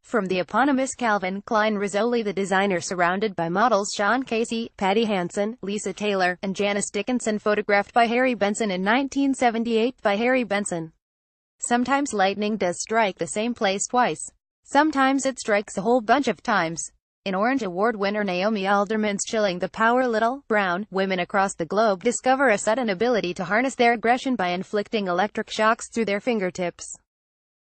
From the eponymous Calvin Klein Rizzoli, the designer surrounded by models Shaun Casey, Patti Hansen, Lisa Taylor, and Janice Dickinson, photographed by Harry Benson in 1978 by Harry Benson. Sometimes lightning does strike the same place twice. Sometimes it strikes a whole bunch of times. In Orange Award winner Naomi Alderman's Chilling the Power, little, brown, women across the globe discover a sudden ability to harness their aggression by inflicting electric shocks through their fingertips.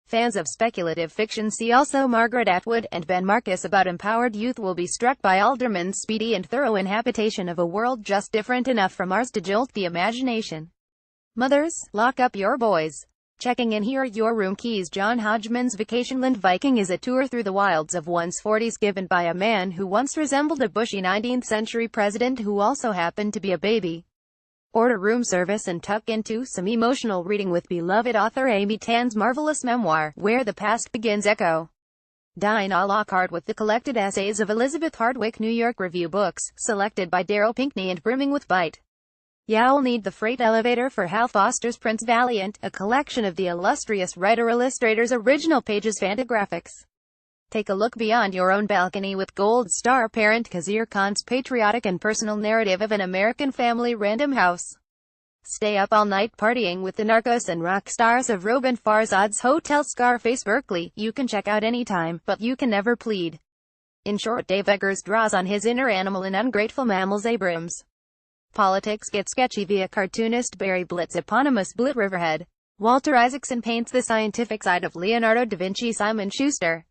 Fans of speculative fiction see also Margaret Atwood and Ben Marcus about empowered youth will be struck by Alderman's speedy and thorough inhabitation of a world just different enough from ours to jolt the imagination. Mothers, lock up your boys. Checking in, here are your room keys. John Hodgman's Vacationland Viking is a tour through the wilds of one's 40s given by a man who once resembled a bushy 19th century president who also happened to be a baby. Order room service and tuck into some emotional reading with beloved author Amy Tan's marvelous memoir, Where the Past Begins. Echo. Dine a la carte with the collected essays of Elizabeth Hardwick, New York Review Books, selected by Daryl Pinckney and brimming with bite. You'll need the freight elevator for Hal Foster's Prince Valiant, a collection of the illustrious writer-illustrator's original pages fantagraphics. Take a look beyond your own balcony with Gold Star parent Khizr Khan's patriotic and personal narrative of an American family. Random House. Stay up all night partying with the narcos and rock stars of Robin Farzad's Hotel Scarface. Berkeley. You can check out anytime, but you can never plead. In short, Dave Eggers draws on his inner animal in Ungrateful Mammals. Abrams. Politics get sketchy via cartoonist Barry Blitz. Eponymous. Blit Riverhead. Walter Isaacson paints the scientific side of Leonardo da Vinci. Simon Schuster.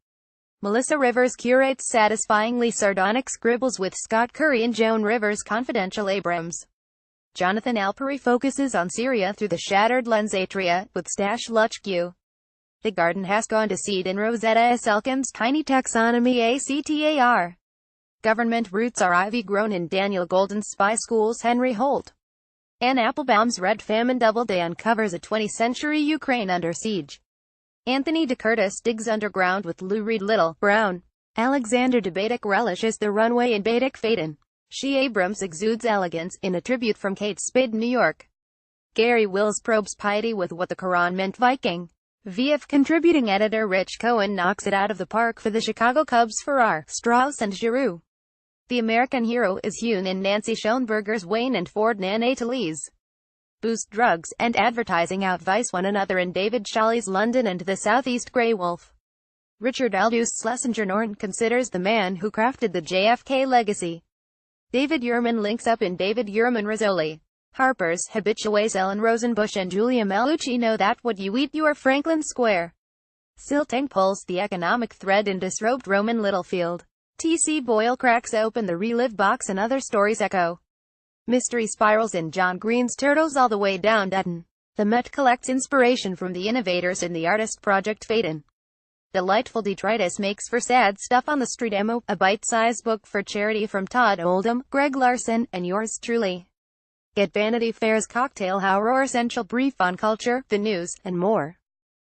Melissa Rivers curates satisfyingly sardonic scribbles with Scott Curry and Joan Rivers. Confidential. Abrams. Jonathan Alpery focuses on Syria through the shattered lens. Atria, with Stash Luchq. The garden has gone to seed in Rosetta S. Elkins' Tiny Taxonomy. ACTAR. Government roots are ivy grown in Daniel Golden's Spy Schools. Henry Holt. Anne Applebaum's Red Famine Doubleday uncovers a 20th century Ukraine under siege. Anthony de Curtis digs underground with Lou Reed. Little, Brown. Alexander de Badic relishes the runway in Badic Phaeton. She Abrams exudes elegance, in a tribute from Kate Spade. New York. Gary Wills probes piety with What the Quran Meant. Viking. VF contributing editor Rich Cohen knocks it out of the park for the Chicago Cubs. Farrar, Strauss and Giroux. The American hero is hewn in Nancy Schoenberger's Wayne and Ford. Nane Talese. Boost drugs and advertising outvice one another in David Shalley's London and the Southeast. Grey Wolf. Richard Aldous Schlesinger. Norton considers the man who crafted the JFK legacy. David Yurman links up in David Yurman Rizzoli. Harper's habitués Ellen Rosenbush and Julia Mellucci know that what you eat. You are Franklin Square. Silting pulls the economic thread in Disrobed Roman. Littlefield. T.C. Boyle cracks open the Relive box and other stories. Echo. Mystery spirals in John Green's Turtles all the way down Dutton. The Met collects inspiration from the innovators in the artist Project Phaeton. Delightful detritus makes for sad stuff on the street. Ammo, a bite-sized book for charity from Todd Oldham, Greg Larson, and yours truly. Get Vanity Fair's Cocktail Hour or Essential Brief on culture, the news, and more.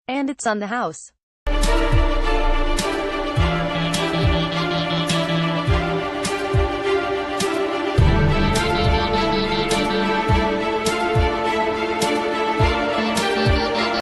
And it's on the house.